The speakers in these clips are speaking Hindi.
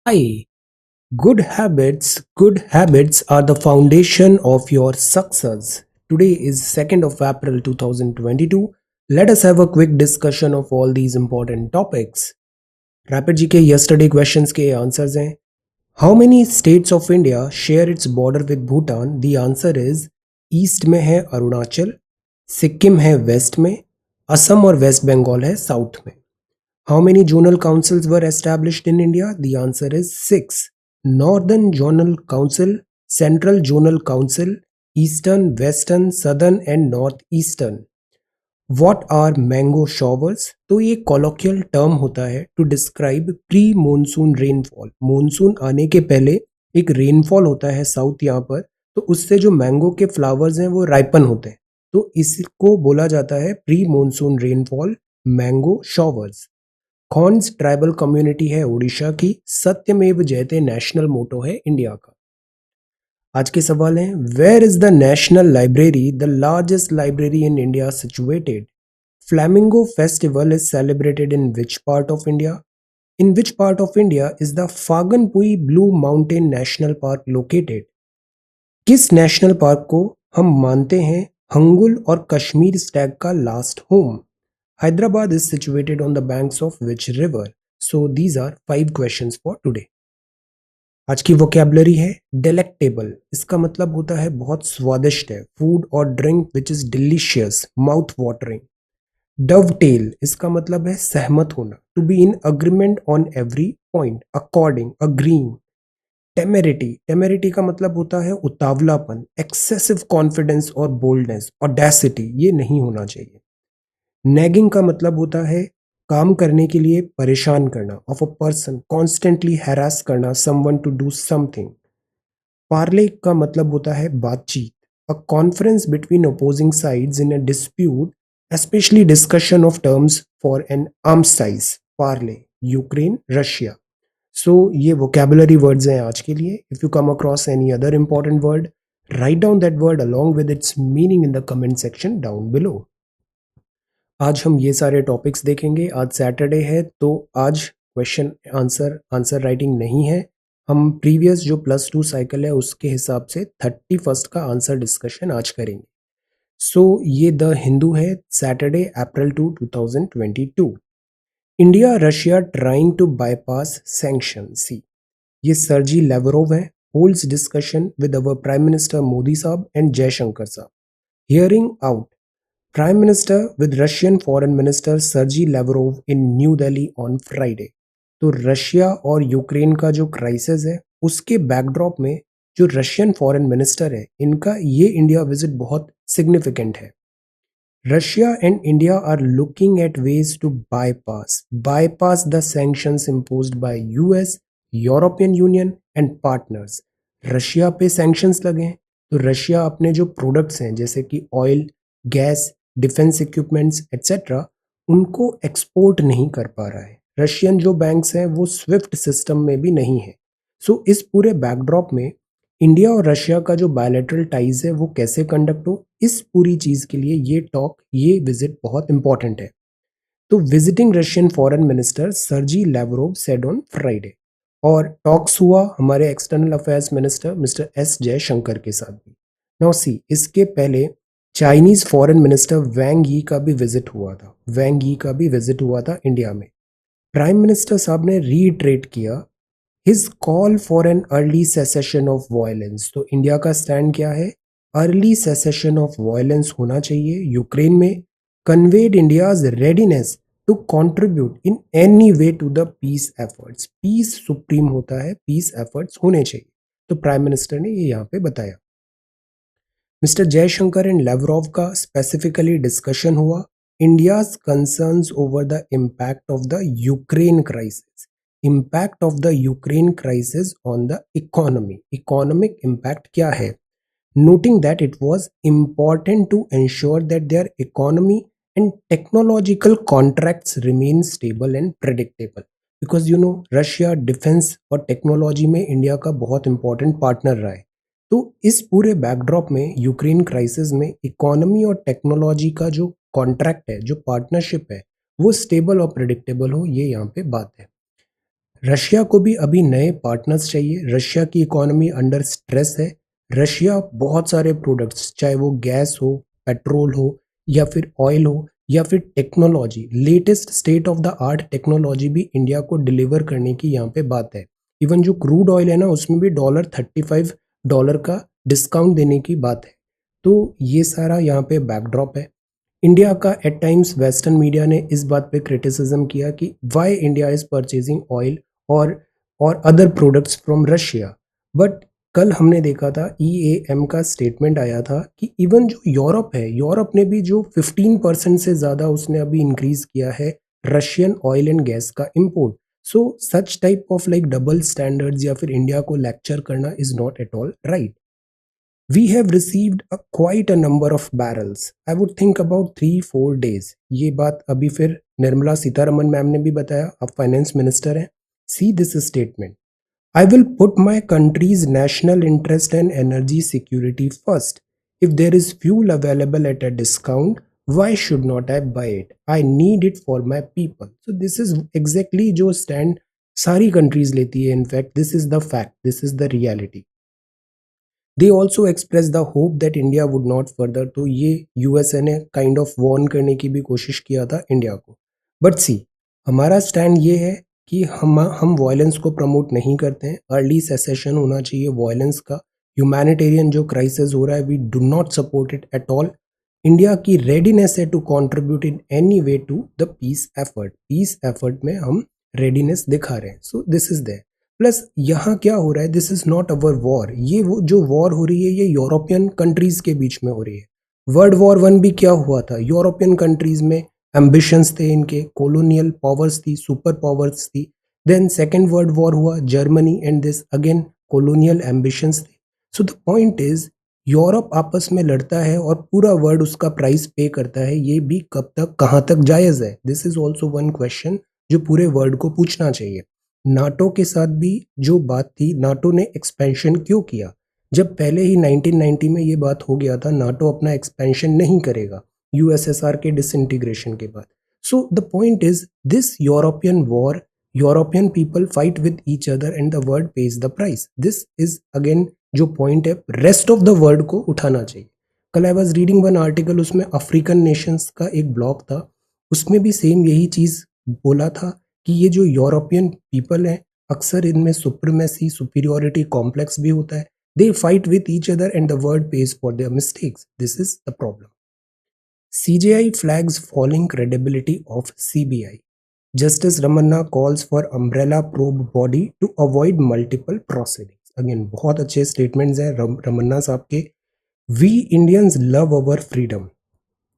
Hi, good habits are the foundation of your success. Today is 2nd of April 2022. Let us have a quick discussion of all these important topics. Rapid GK yesterday questions के answers हैं. How many states of India share its border with Bhutan? The answer is east में है अरुणाचल, सिक्किम है वेस्ट में, असम और वेस्ट बंगाल है साउथ में. How many zonal councils were established in India? The answer is 6. Northern Zonal Council, Central Zonal Council, Eastern, Western, Southern and Northeastern. What are mango showers? तो ये colloquial term होता है to describe pre-monsoon rainfall. Monsoon आने के पहले एक rainfall होता है साउथ यहाँ पर, तो उससे जो मैंगो के फ्लावर्स हैं वो राइपन होते हैं, तो इसको बोला जाता है pre monsoon rainfall, mango showers. कौन्स ट्राइबल कम्युनिटी है उड़ीसा की. सत्यमेव जयते नेशनल मोटो है इंडिया का. आज के सवाल हैं, where is the national library, the largest library in India situated? Flamingo festival is celebrated in which part of India? In which part of India is the Phawngpui blue mountain national park located? किस नेशनल पार्क को हम मानते हैं हंगुल और कश्मीर स्टैग का last home? Hyderabad is situated on the banks of which river? So these are 5 questions for today. आज की वोकैबुलरी है delectable. इसका मतलब होता है बहुत स्वादिष्ट है, फूड और drink which is delicious, mouth watering. Dovetail इसका मतलब है सहमत होना, to be in agreement on every point, according, agreeing. Temerity का मतलब होता है उतावलापन, excessive confidence और boldness, audacity ये नहीं होना चाहिए. नैगिंग का मतलब होता है काम करने के लिए परेशान करना, of a person, constantly harass करना someone to do something. Parley का मतलब होता है बातचीत, a conference between opposing sides in a dispute, especially discussion of terms for an armistice. Parley, Ukraine, Russia. So ये वोकैबुलरी वर्ड्स हैं आज के लिए. If you come across any other important word, write down that word along with its meaning in the comment section down below. आज हम ये सारे टॉपिक्स देखेंगे. आज सैटरडे है तो आज क्वेश्चन आंसर राइटिंग नहीं है. हम प्रीवियस जो +2 साइकिल है उसके हिसाब से 31st का आंसर डिस्कशन आज करेंगे. सो ये द हिंदू है, Saturday April 2022. India Russia trying to bypass sanction. See, ये सर्जी लेवरोव है, holds discussion with our prime minister Modi साहब एंड जयशंकर साहब. Hearing out Prime Minister with Russian Foreign Minister Sergey Lavrov in New Delhi on Friday. तो रशिया और यूक्रेन का जो क्राइसिस है उसके बैकड्रॉप में जो रशियन फॉरेन मिनिस्टर है इनका ये इंडिया विजिट बहुत सिग्निफिकेंट है. Russia and India are looking at ways to bypass the sanctions imposed by US, European Union and partners. Russia पे सैंक्शंस लगे हैं तो रशिया अपने जो प्रोडक्ट्स हैं जैसे कि oil, gas, defence equipments etcetera उनको एक्सपोर्ट नहीं कर पा रहा है. रशियन जो बैंक्स हैं वो स्विफ्ट सिस्टम में भी नहीं है. सो इस पूरे बैकड्रॉप में इंडिया और रशिया का जो बायलैटरल टाइज है वो कैसे कंडक्ट हो, इस पूरी चीज़ के लिए ये टॉक, ये विजिट बहुत इंपॉर्टेंट है. तो visiting Russian foreign minister Sergey Lavrov said on Friday, और टॉक्स हुआ हमारे external affairs minister mister S Jaishankar के साथ भी. नाउ सी, इसके पहले चाइनीज फॉरेन मिनिस्टर वैंग यी का भी विजिट हुआ था इंडिया में. प्राइम मिनिस्टर साहब ने रीइटरेट किया his call for an early cessation of violence. तो इंडिया का स्टैंड क्या है? अर्ली सेसेशन ऑफ वायलेंस होना चाहिए यूक्रेन में. Conveyed India's readiness to contribute in any way to the peace efforts. Peace supreme होता है, पीस एफर्ट्स होने चाहिए. तो प्राइम मिनिस्टर ने ये यहाँ पे बताया. मिस्टर जयशंकर एंड लेवरोव का स्पेसिफिकली डिस्कशन हुआ India's concerns over the impact of the Ukraine crisis. Impact of the Ukraine crisis on the economy, economic impact क्या है. Noting that it was important to ensure that their economy and technological contracts remain stable and predictable. Because you know Russia defence और टेक्नोलॉजी में इंडिया का बहुत इंपॉर्टेंट पार्टनर रहा है. तो इस पूरे बैकड्रॉप में यूक्रेन क्राइसिस में इकोनॉमी और टेक्नोलॉजी का जो कॉन्ट्रैक्ट है, जो पार्टनरशिप है, वो स्टेबल और प्रेडिक्टेबल हो, ये यहाँ पे बात है. रशिया को भी अभी नए पार्टनर्स चाहिए। रशिया की इकोनॉमी अंडर स्ट्रेस है। रशिया बहुत सारे प्रोडक्ट्स, चाहे वो गैस हो, पेट्रोल हो, या फिर ऑयल हो, या फिर technology, latest state of the art technology भी इंडिया को डिलीवर करने की यहाँ पे बात है। इवन जो क्रूड ऑयल है ना, उसमें भी $35 का डिस्काउंट देने की बात है। तो ये सारा यहाँ पे बैकड्रॉप है। इंडिया का एट टाइम्स वेस्टर्न मीडिया ने इस बात पे क्रिटिसिज्म किया कि why India is purchasing oil और other products from Russia. But कल हमने देखा था, ईएएम का स्टेटमेंट आया था कि इवन जो यूरोप है, यूरोप ने भी जो 15% से ज़्यादा उसने अभी इंक्रीज किया है रशियन ऑयल एंड गैस का import. So such type of like double standards या फिर इंडिया को लेक्चर करना is not at all right. We have received quite a number of barrels. I would think about 3-4 days. ये बात अभी फिर निर्मला सीतारमन मैम ने भी बताया, अब फाइनेंस मिनिस्टर हैं। See this statement. I will put my country's national interest and energy security first. If there is fuel available at a discount, why should not I buy it? I need it for my people. So this is exactly जो stand सारी countries लेती है. In fact, this is the fact. This is the reality. They also express the hope that India would not further. तो ये यूएसए ने काइंड ऑफ वार्न करने की भी कोशिश किया था इंडिया को। बट सी, हमारा स्टैंड ये है कि हम वायलेंस को प्रमोट नहीं करते हैं। अर्ली सेसेशन होना चाहिए वायलेंस का। ह्यूमैनिटेरियन जो क्राइसिस हो रहा है, we do not support it at all. India की रेडीनेस है to contribute in any way to the peace effort. Peace effort में हम रेडीनेस दिखा रहे हैं। So this is there. Plus यहाँ क्या हो रहा है, this is not our war. ये वो जो वॉर हो रही है, ये यूरोपियन कंट्रीज के बीच में हो रही है। वर्ल्ड वॉर 1 भी क्या हुआ था, यूरोपियन कंट्रीज में एम्बिशंस थे, इनके कॉलोनियल पावर्स थी, सुपर पावर्स थी। देन सेकेंड वर्ल्ड वॉर हुआ, Germany and this again colonial ambitions थे। So the point is, Europe आपस में लड़ता है और पूरा वर्ल्ड उसका प्राइस पे करता है। ये भी कब तक, कहाँ तक जायज़ है? This is also one question जो पूरे वर्ल्ड को पूछना चाहिए। नाटो के साथ भी जो बात थी, नाटो ने एक्सपेंशन क्यों किया जब पहले ही 1990 में ये बात हो गया था नाटो अपना एक्सपेंशन नहीं करेगा यूएसएसआर के डिसइंटीग्रेशन के बाद। सो the point is, this European war, European people fight with each other and the world page the price. This is again जो पॉइंट है, रेस्ट ऑफ द वर्ल्ड को उठाना चाहिए। कल I was reading one article, उसमें अफ्रीकन नेशंस का एक ब्लॉग था, उसमें भी सेम यही चीज बोला था कि ये जो यूरोपियन पीपल हैं, अक्सर इनमें सुप्रीमेसी, सुपीरियोरिटी कॉम्प्लेक्स भी होता है। They fight with each other and the world page for their mistakes. This is the problem. CJI flags falling credibility of CBI. Justice Ramanna calls for umbrella probe body to avoid multiple proceedings. Again, बहुत अच्छे स्टेटमेंट्स हैं रमन्ना साहब के। We Indians love our freedom.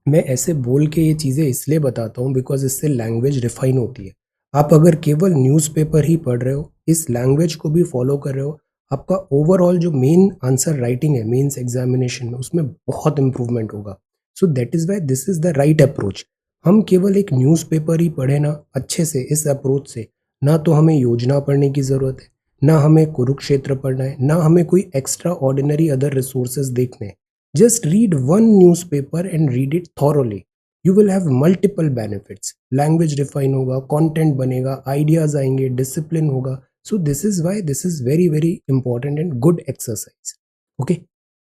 मैं ऐसे बोल के ये चीज़ें इसलिए बताता हूँ बिकॉज इससे लैंग्वेज रिफाइन होती है। आप अगर केवल न्यूज़पेपर ही पढ़ रहे हो, इस लैंग्वेज को भी फॉलो कर रहे हो, आपका ओवरऑल जो मेन आंसर राइटिंग है मेंस एग्जामिनेशन में, उसमें बहुत इंप्रूवमेंट होगा। सो that is why this is the right approach. हम केवल एक न्यूज़पेपर ही पढ़े ना अच्छे से इस अप्रोच से, ना तो हमें योजना पढ़ने की ज़रूरत है, ना हमें कुरुक्षेत्र पढ़ना है, ना हमें कोई एक्स्ट्रा ऑर्डिनरी अदर रिसोर्सेज देखने हैं। Just read one newspaper and read it thoroughly. You will have multiple benefits. Language refine होगा, content बनेगा, ideas आएंगे, discipline होगा. So this is why this is very very important and good exercise. Okay.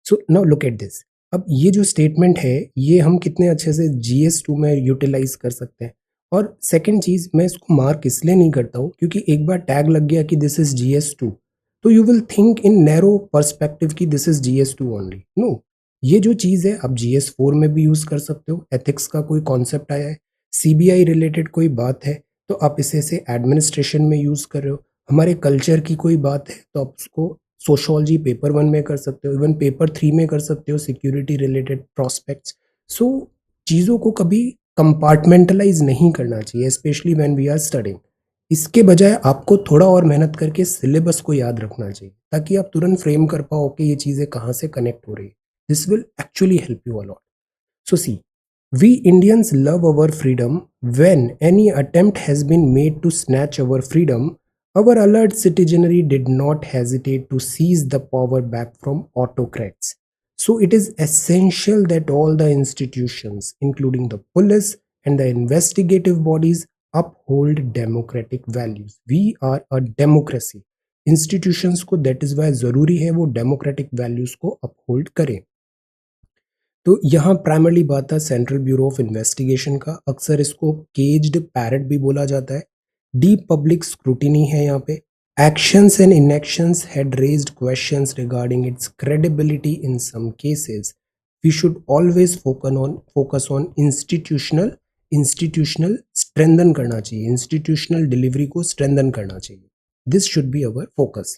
So now look at this. अब ये जो स्टेटमेंट है, ये हम कितने अच्छे से GS2 में यूटिलाइज कर सकते हैं। और सेकंड चीज़, मैं इसको मार्क इसलिए नहीं करता हूँ क्योंकि एक बार टैग लग गया कि दिस इज GS2, तो you will think in narrow perspective कि this is GS2 only. No, ये जो चीज़ है आप GS4 में भी यूज़ कर सकते हो। एथिक्स का कोई कॉन्सेप्ट आया है, CBI रिलेटेड कोई बात है, तो आप इसे से एडमिनिस्ट्रेशन में यूज़ कर रहे हो। हमारे कल्चर की कोई बात है तो आप उसको सोशोलॉजी पेपर 1 में कर सकते हो, इवन पेपर 3 में कर सकते हो, सिक्योरिटी रिलेटेड प्रॉस्पेक्ट्स। सो चीज़ों को कभी कंपार्टमेंटलाइज नहीं करना चाहिए, specially when we are studying. इसके बजाय आपको थोड़ा और मेहनत करके सिलेबस को याद रखना चाहिए ताकि आप तुरंत फ्रेम कर पाओ कि ये चीज़ें कहाँ से कनेक्ट हो रही है। This will actually help you a lot. So see, we Indians love our freedom. When any attempt has been made to snatch our freedom, our alert citizenry did not hesitate to seize the power back from autocrats. So it is essential that all the institutions, including the police and the investigative bodies, uphold democratic values. We are a democracy. Institutions को दैट इज वाई जरूरी है वो डेमोक्रेटिक वैल्यूज को अपहोल्ड करें। तो यहाँ प्राइमरली बात था सेंट्रल ब्यूरो ऑफ इन्वेस्टिगेशन का, अक्सर इसको केज्ड पैरट भी बोला जाता है। डीप पब्लिक स्क्रूटिनी है यहाँ पे। Actions and inactions had raised questions regarding its credibility in some cases. We should always focus on institutional strengthen करना चाहिए, institutional delivery को strengthen करना चाहिए. This should be our focus.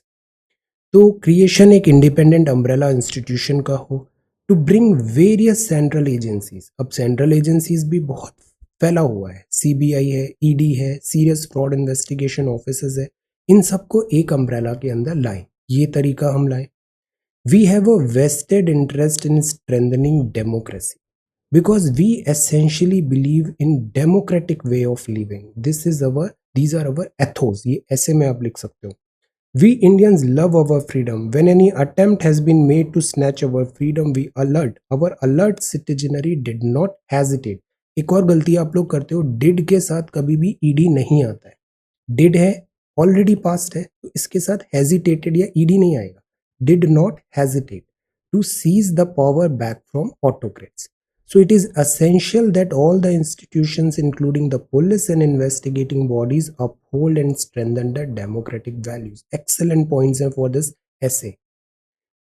तो क्रिएशन एक इंडिपेंडेंट अम्ब्रेला इंस्टीट्यूशन का हो to bring various central agencies. अब सेंट्रल एजेंसीज भी बहुत फैला हुआ है, सीबीआई है, ईडी है, सीरियस फ्रॉड इन्वेस्टिगेशन ऑफिसर्स है, इन सबको एक अम्ब्रेला के अंदर लाएं, ये तरीका हम लाएं। We have a vested interest in strengthening democracy because we essentially believe in democratic way of living. These are our ethos. ये ऐसे में आप लिख सकते हो। We Indians love our freedom. When any attempt has been made to snatch our freedom, we alert. Our alert citizenry did not hesitate. एक और गलती आप लोग करते हो, did के साथ कभी भी ed नहीं आता है। did है, ऑलरेडी पास्ट है, तो इसके साथ hesitated या ed नहीं आएगा। did not hesitate to seize the power back from autocrats. So it is essential that all the institutions, including the police and investigating bodies, uphold and strengthen the democratic values. Excellent points for this essay.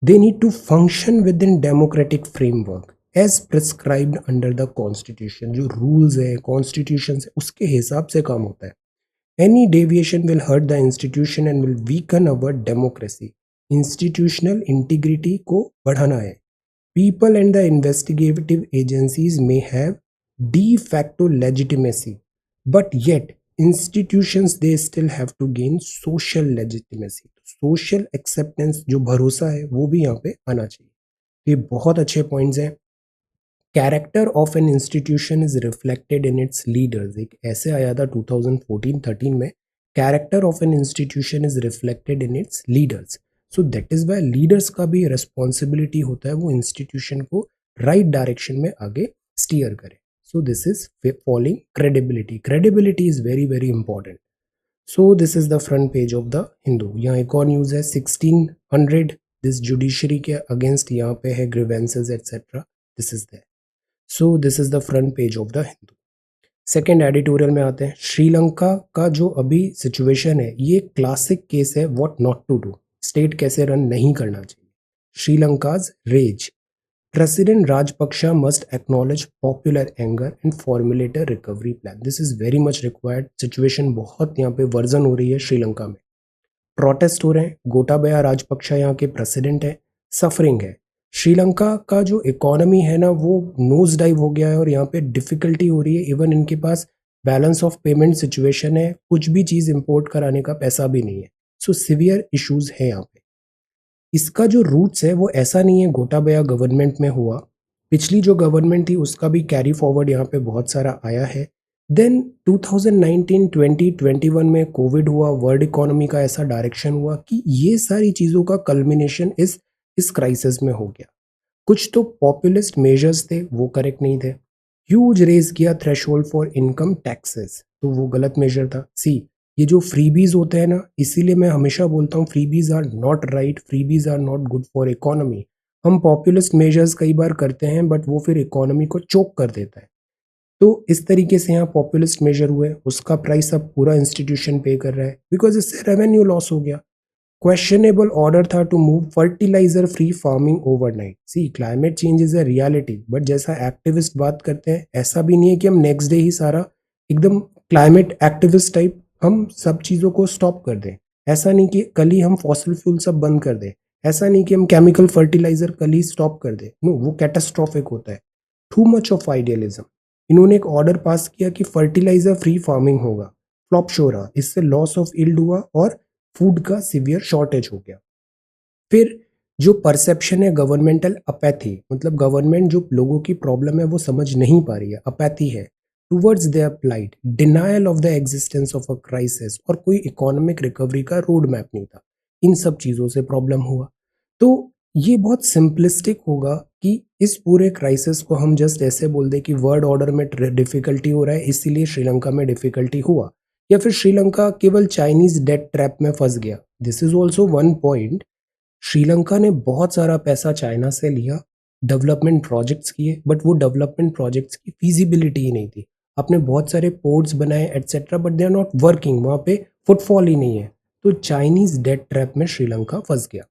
They need to function within democratic framework as prescribed under the constitution. जो rules है, constitutions है, उसके हिसाब से काम होता है। Any deviation will hurt the institution and will weaken our democracy. Institutional integrity को बढ़ाना है। People and the investigative agencies may have de facto legitimacy, but yet institutions they still have to gain social legitimacy. Social acceptance जो भरोसा है वो भी यहाँ पे आना चाहिए। ये बहुत अच्छे पॉइंट्स हैं। Character of an institution is reflected in its leaders. एक ऐसे आया था 2014-13 में, character of an institution is reflected in its leaders. So that is why leaders का भी रिस्पॉन्सिबिलिटी होता है वो इंस्टीट्यूशन को राइट डायरेक्शन में आगे स्टीयर करे। सो this is following credibility. Credibility is very very important. So this is the front page of the Hindu. यहाँ एक और न्यूज है 1600 दिस जुडिशरी के अगेंस्ट यहाँ पे है grievances etcetera. This is that. So this is the front page of the Hindu. Second editorial में आते हैं। श्रीलंका का जो अभी सिचुएशन है ये क्लासिक केस है what not to do. State कैसे रन नहीं करना चाहिए। Sri Lanka's rage. President Rajapaksa must acknowledge popular anger and formulate a recovery plan. This is very much required. Situation बहुत यहाँ पे वर्जन हो रही है श्रीलंका में। प्रोटेस्ट हो रहे हैं। गोटाबया राजपक्षा यहाँ के प्रेसिडेंट है। सफरिंग है। श्रीलंका का जो इकोनॉमी है ना वो नोज डाइव हो गया है और यहाँ पे डिफिकल्टी हो रही है। इवन इनके पास बैलेंस ऑफ पेमेंट सिचुएशन है, कुछ भी चीज़ इंपोर्ट कराने का पैसा भी नहीं है। सो सिवियर इश्यूज है यहाँ पे। इसका जो रूट्स है वो ऐसा नहीं है गोटाबया गवर्नमेंट में हुआ, पिछली जो गवर्नमेंट थी उसका भी कैरी फॉरवर्ड यहाँ पे बहुत सारा आया है। देन 2019, 2021 में कोविड हुआ, वर्ल्ड इकोनॉमी का ऐसा डायरेक्शन हुआ कि ये सारी चीज़ों का कल्मिनेशन इस क्राइसिस में हो गया। कुछ तो पॉपुलिस्ट मेजर्स थे वो करेक्ट नहीं थे। ह्यूज रेज किया थ्रेशोल्ड फॉर इनकम टैक्सेस, तो वो गलत मेजर था। सी ये जो फ्रीबीज होते हैं ना, इसीलिए मैं हमेशा बोलता हूँ freebies are not right, freebies are not good for economy. हम पॉपुलिस्ट मेजर्स कई बार करते हैं बट वो फिर इकोनॉमी को चोक कर देता है। तो इस तरीके से यहाँ पॉपुलिस्ट मेजर हुए, उसका प्राइस अब पूरा इंस्टीट्यूशन पे कर रहा है बिकॉज इससे रेवेन्यू लॉस हो गया। क्वेश्चनेबल ऑर्डर था to move fertiliser free farming overnight. See climate change is a reality, but जैसा एक्टिविस्ट बात करते हैं ऐसा भी नहीं है कि हम नेक्स्ट डे ही सारा एकदम क्लाइमेट एक्टिविस्ट टाइप हम सब चीज़ों को स्टॉप कर दें। ऐसा नहीं कि कल ही हम फॉसिल फ्यूल सब बंद कर दें। ऐसा नहीं कि हम केमिकल फर्टिलाइजर कल ही स्टॉप कर दें। नो, वो कैटास्ट्रॉफिक होता है। Too much of idealism. इन्होंने एक ऑर्डर पास किया कि फर्टिलाइजर फ्री फार्मिंग होगा, फ्लॉप शो रहा, इससे लॉस ऑफ इल्ड हुआ और फूड का सिवियर शॉर्टेज हो गया। फिर जो परसेप्शन है गवर्नमेंटल अपैथी, मतलब गवर्नमेंट जो लोगों की प्रॉब्लम है वो समझ नहीं पा रही है, अपैथी है towards their plight, denial of the existence of a crisis, और कोई इकोनॉमिक रिकवरी का रोड मैप नहीं था। इन सब चीज़ों से प्रॉब्लम हुआ। तो ये बहुत सिंपलिस्टिक होगा कि इस पूरे क्राइसिस को हम जस्ट ऐसे बोल दें कि वर्ल्ड ऑर्डर में डिफिकल्टी हो रहा है इसीलिए श्रीलंका में डिफिकल्टी हुआ, या फिर श्रीलंका केवल चाइनीज डेट ट्रैप में फंस गया। This is also one point. Sri Lanka ने बहुत सारा पैसा चाइना से लिया, डेवलपमेंट प्रोजेक्ट्स किए, बट वो डेवलपमेंट प्रोजेक्ट्स की फिजिबिलिटी ही नहीं थी। आपने बहुत सारे पोर्ट्स बनाए etcetera, but they are not working, वहाँ पे फुटफॉल ही नहीं है। तो चाइनीज डेट ट्रैप में श्रीलंका फंस गया।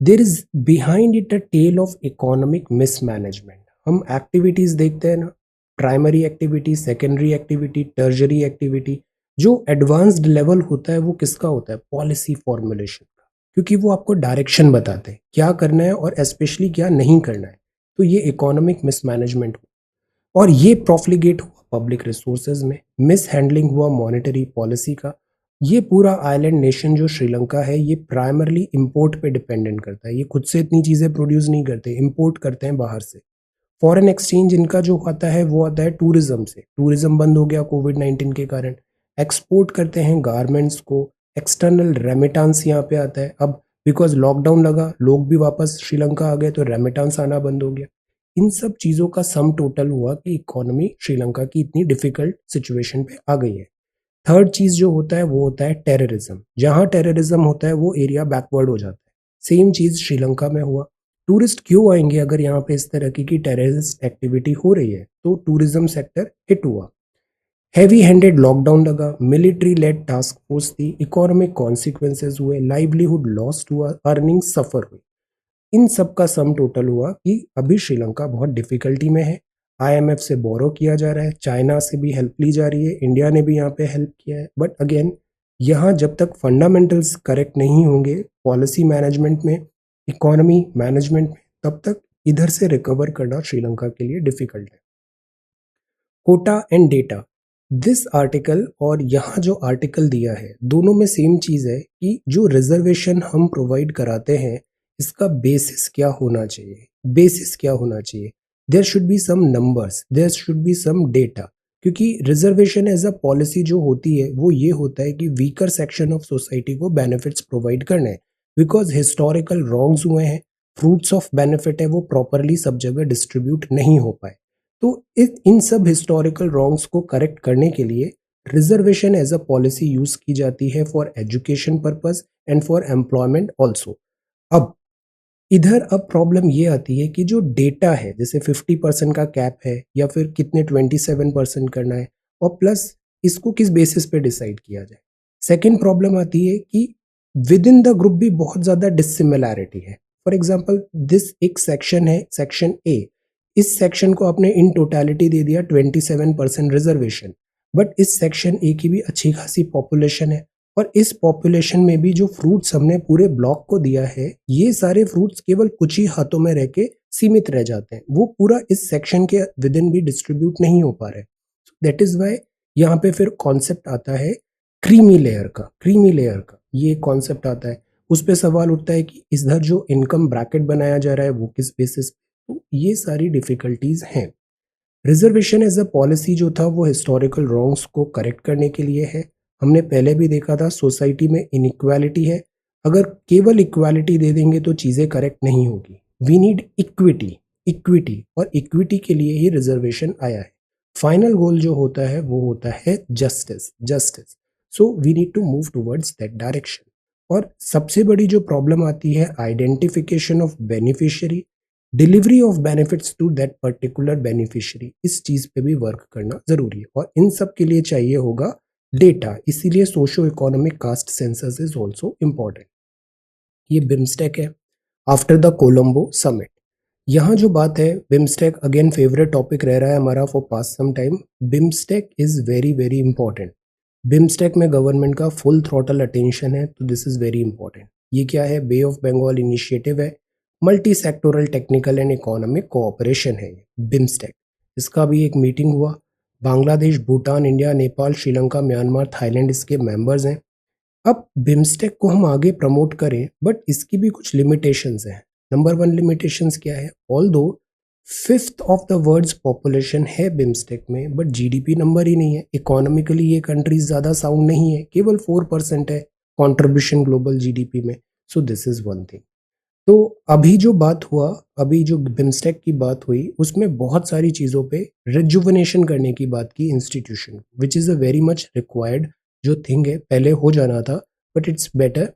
There is behind it a tale of economic mismanagement. हम एक्टिविटीज देखते हैं ना, primary activity, secondary activity, tertiary activity. जो एडवांस्ड लेवल होता है वो किसका होता है? पॉलिसी फॉर्मुलेशन का, क्योंकि वो आपको डायरेक्शन बताते हैं क्या करना है और स्पेशली क्या नहीं करना है। तो ये इकोनॉमिक मिसमैनेजमेंट हुआ, और ये प्रॉफ्लिगेट हुआ पब्लिक रिसोर्सेज में, मिस हैंडलिंग हुआ मॉनेटरी पॉलिसी का। ये पूरा आइलैंड नेशन जो श्रीलंका है ये प्राइमरली इंपोर्ट पे डिपेंडेंट करता है। ये खुद से इतनी चीज़ें प्रोड्यूस नहीं करते, इंपोर्ट करते हैं बाहर से। फॉरेन एक्सचेंज इनका जो आता है वो आता है टूरिज्म से। टूरिज्म बंद हो गया कोविड-19 के कारण। एक्सपोर्ट करते हैं गारमेंट्स को। एक्सटर्नल रेमिटेंस यहाँ पे आता है। अब बिकॉज लॉकडाउन लगा, लोग भी वापस श्रीलंका आ गए तो रेमिटेंस आना बंद हो गया। इन सब चीज़ों का सम टोटल हुआ कि इकोनॉमी श्रीलंका की इतनी डिफिकल्ट सिचुएशन पे आ गई है। थर्ड चीज जो होता है वो होता है टेररिज्म। जहां टेररिज्म होता है वो एरिया बैकवर्ड हो जाता है। सेम चीज श्रीलंका में हुआ। टूरिस्ट क्यों आएंगे अगर यहाँ पे इस तरह की टेररिस्ट एक्टिविटी हो रही है? तो टूरिज्म सेक्टर हिट हुआ। हैवी हैंडेड लॉकडाउन लगा, मिलिट्री लेड टास्क फोर्स थी, इकोनॉमिक कॉन्सिक्वेंसेज हुए, लाइवलीहुड लॉस्ट हुआ, अर्निंग सफर हुई। इन सब का सम टोटल हुआ कि अभी श्रीलंका बहुत डिफिकल्टी में है। आईएमएफ से बोरो किया जा रहा है, चाइना से भी हेल्प ली जा रही है, इंडिया ने भी यहाँ पे हेल्प किया है। बट अगेन, यहाँ जब तक फंडामेंटल्स करेक्ट नहीं होंगे पॉलिसी मैनेजमेंट में, इकोनॉमी मैनेजमेंट में, तब तक इधर से रिकवर करना श्रीलंका के लिए डिफिकल्ट है। Quota and data, this article और यहाँ जो आर्टिकल दिया है दोनों में सेम चीज है कि जो रिजर्वेशन हम प्रोवाइड कराते हैं इसका बेसिस क्या होना चाहिए। बेसिस क्या होना चाहिए? There should be some numbers, there should be some data. क्योंकि रिजर्वेशन एज अ पॉलिसी जो होती है वो ये होता है कि वीकर सेक्शन ऑफ सोसाइटी को बेनिफिट्स प्रोवाइड करने हैं, बिकॉज हिस्टोरिकल रॉन्ग्स हुए हैं, फ्रूट्स ऑफ बेनिफिट है वो प्रॉपरली सब जगह डिस्ट्रीब्यूट नहीं हो पाए। तो इन सब हिस्टोरिकल रॉन्ग्स को करेक्ट करने के लिए reservation as a policy use की जाती है for education purpose and for employment also. अब इधर अब प्रॉब्लम ये आती है कि जो डेटा है, जैसे 50% का कैप है या फिर कितने 27% करना है, और प्लस इसको किस बेसिस पे डिसाइड किया जाए। सेकेंड प्रॉब्लम आती है कि विद इन द ग्रुप भी बहुत ज़्यादा डिसिमिलैरिटी है। फॉर एग्जाम्पल दिस एक सेक्शन है, सेक्शन ए। इस सेक्शन को आपने इन टोटलिटी दे दिया 27% रिजर्वेशन, बट इस सेक्शन ए की भी अच्छी खासी पॉपुलेशन है, और इस पॉपुलेशन में भी जो फ्रूट्स हमने पूरे ब्लॉक को दिया है ये सारे फ्रूट्स केवल कुछ ही हाथों में रह के सीमित रह जाते हैं, वो पूरा इस सेक्शन के विद इन भी डिस्ट्रीब्यूट नहीं हो पा रहे। दैट इज वाई यहाँ पे फिर कॉन्सेप्ट आता है क्रीमी लेयर का। क्रीमी लेयर का ये कॉन्सेप्ट आता है, उस पर सवाल उठता है कि इधर जो इनकम ब्रैकेट बनाया जा रहा है वो किस बेसिस। तो ये सारी डिफिकल्टीज हैं। रिजर्वेशन एज अ पॉलिसी जो था वो हिस्टोरिकल रॉन्ग्स को करेक्ट करने के लिए है। हमने पहले भी देखा था सोसाइटी में इनइक्वालिटी है, अगर केवल इक्वालिटी दे देंगे तो चीज़ें करेक्ट नहीं होगी। We need equity. इक्विटी, और इक्विटी के लिए ही रिजर्वेशन आया है। फाइनल गोल जो होता है वो होता है justice. Justice, so we need to move towards that direction. और सबसे बड़ी जो प्रॉब्लम आती है identification of beneficiary, delivery of benefits to that particular beneficiary, इस चीज पे भी वर्क करना जरूरी है, और इन सब के लिए चाहिए होगा डेटा। इसीलिए socio economic caste census is also important. ये बिम्स्टेक है आफ्टर द कोलंबो समिट। यहाँ जो बात है बिम्स्टेक, अगेन फेवरेट टॉपिक रह रहा है हमारा for past some time. BIMSTEC is very very important. BIMSTEC में गवर्नमेंट का फुल थ्रॉटल अटेंशन है, तो दिस इज वेरी इंपॉर्टेंट। ये क्या है? बे ऑफ बंगाल इनिशिएटिव है, multi sectoral technical and economic cooperation है ये बिम्स्टेक। इसका भी एक मीटिंग हुआ। Bangladesh, Bhutan, India, Nepal, Sri Lanka, Myanmar, Thailand इसके मेंबर्स हैं। अब बिम्स्टेक को हम आगे प्रमोट करें, बट इसकी भी कुछ लिमिटेशंस हैं। नंबर वन लिमिटेशंस क्या है? All two fifth of the world's population है बिम्स्टेक में, बट जीडीपी नंबर ही नहीं है। इकोनॉमिकली ये कंट्रीज ज़्यादा साउंड नहीं है, केवल 4% है कॉन्ट्रीब्यूशन ग्लोबल जीडीपी में। सो दिस इज वन थिंग। तो अभी जो बात हुआ, अभी जो बिमस्टेक की बात हुई, उसमें बहुत सारी चीज़ों पे रिजुवनेशन करने की बात की institution, which is a very much required जो थिंग है, पहले हो जाना था, बट इट्स बेटर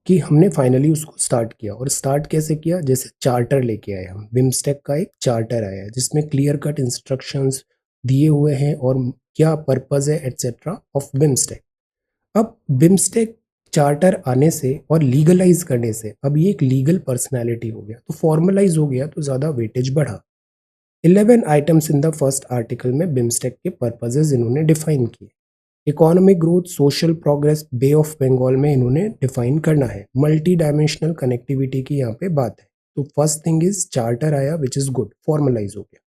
कि हमने फाइनली उसको स्टार्ट किया। और स्टार्ट कैसे किया? जैसे चार्टर लेके आए हम, बिमस्टेक का एक चार्टर आया है जिसमें क्लियर कट इंस्ट्रक्शंस दिए हुए हैं और क्या पर्पज़ है एटसेट्रा ऑफ बिमस्टेक। अब बिमस्टेक चार्टर आने से और लीगलाइज करने से अब ये एक लीगल पर्सनालिटी हो गया, तो फॉर्मलाइज हो गया, तो ज़्यादा वेटेज बढ़ा। 11 items in the first article में बिमस्टेक के पर्पजेज इन्होंने डिफाइन किए। Economic growth, social progress, bay of Bengal में इन्होंने डिफाइन करना है। मल्टी डायमेंशनल कनेक्टिविटी की यहाँ पे बात है। तो फर्स्ट थिंग इज चार्टर आया, विच इज गुड, फॉर्मलाइज हो गया।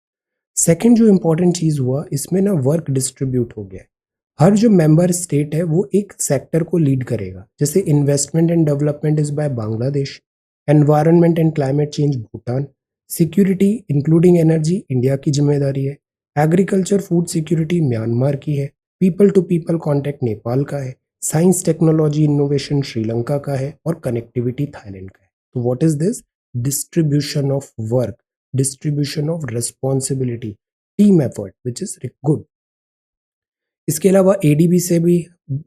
सेकंड जो इंपॉर्टेंट चीज हुआ, इसमें ना वर्क डिस्ट्रीब्यूट हो गया है। हर जो मेंबर स्टेट है वो एक सेक्टर को लीड करेगा। जैसे investment and development is by Bangladesh, environment and climate change Bhutan, security including energy India की जिम्मेदारी है, एग्रीकल्चर फूड सिक्योरिटी म्यांमार की है, people to people contact Nepal का है, साइंस टेक्नोलॉजी इनोवेशन श्रीलंका का है और कनेक्टिविटी थाईलैंड का है। तो what is this? Distribution of work, distribution of responsibility, team effort, which is good. इसके अलावा एडीबी से भी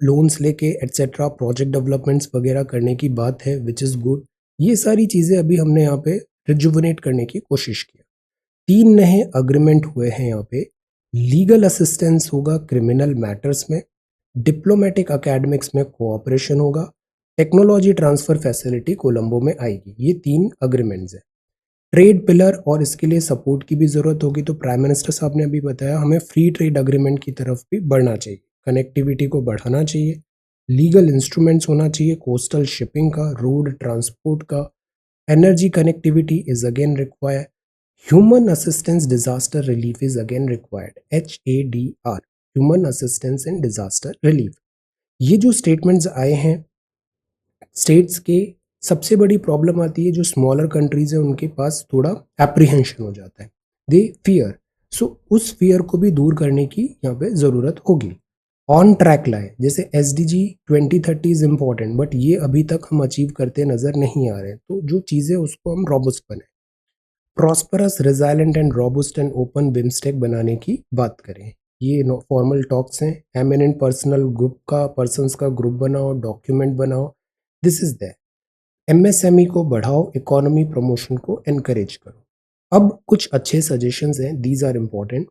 लोन्स लेके एटसेट्रा प्रोजेक्ट डेवलपमेंट्स वगैरह करने की बात है, विच इज़ गुड। ये सारी चीज़ें अभी हमने यहाँ पे रिजुवनेट करने की कोशिश किया। 3 नए अग्रीमेंट हुए हैं यहाँ पे। लीगल असिस्टेंस होगा क्रिमिनल मैटर्स में, डिप्लोमेटिक अकेडमिक्स में कोऑपरेशन होगा, टेक्नोलॉजी ट्रांसफर फैसिलिटी कोलंबो में आएगी। ये 3 अग्रीमेंट्स हैं। ट्रेड पिलर और इसके लिए सपोर्ट की भी ज़रूरत होगी, तो प्राइम मिनिस्टर साहब ने अभी बताया हमें फ्री ट्रेड अग्रीमेंट की तरफ भी बढ़ना चाहिए, कनेक्टिविटी को बढ़ाना चाहिए, लीगल इंस्ट्रूमेंट्स होना चाहिए कोस्टल शिपिंग का, रोड ट्रांसपोर्ट का, energy connectivity is again required, human assistance disaster relief is again required, HADR, human assistance in disaster relief. ये जो स्टेटमेंट्स आए हैं स्टेट्स के, सबसे बड़ी प्रॉब्लम आती है जो स्मॉलर कंट्रीज है उनके पास थोड़ा एप्रीहेंशन हो जाता है, दे फियर। सो उस फियर को भी दूर करने की यहाँ पे ज़रूरत होगी। ऑन ट्रैक लाए, जैसे SDG 2030 इज इम्पॉर्टेंट, बट ये अभी तक हम अचीव करते नज़र नहीं आ रहे, तो जो चीज़ें उसको हम रॉबस्ट बने, prosperous, resilient and robust and open BIMSTEC बनाने की बात करें। ये फॉर्मल टॉक्स हैं। एमिनेंट पर्सनल ग्रुप का, पर्सनस का ग्रुप बनाओ, डॉक्यूमेंट बनाओ, दिस इज दैट। MSME को बढ़ाओ, इकोनॉमी प्रमोशन को एनकरेज करो। अब कुछ अच्छे सजेशंस हैं, दीज आर इम्पॉर्टेंट।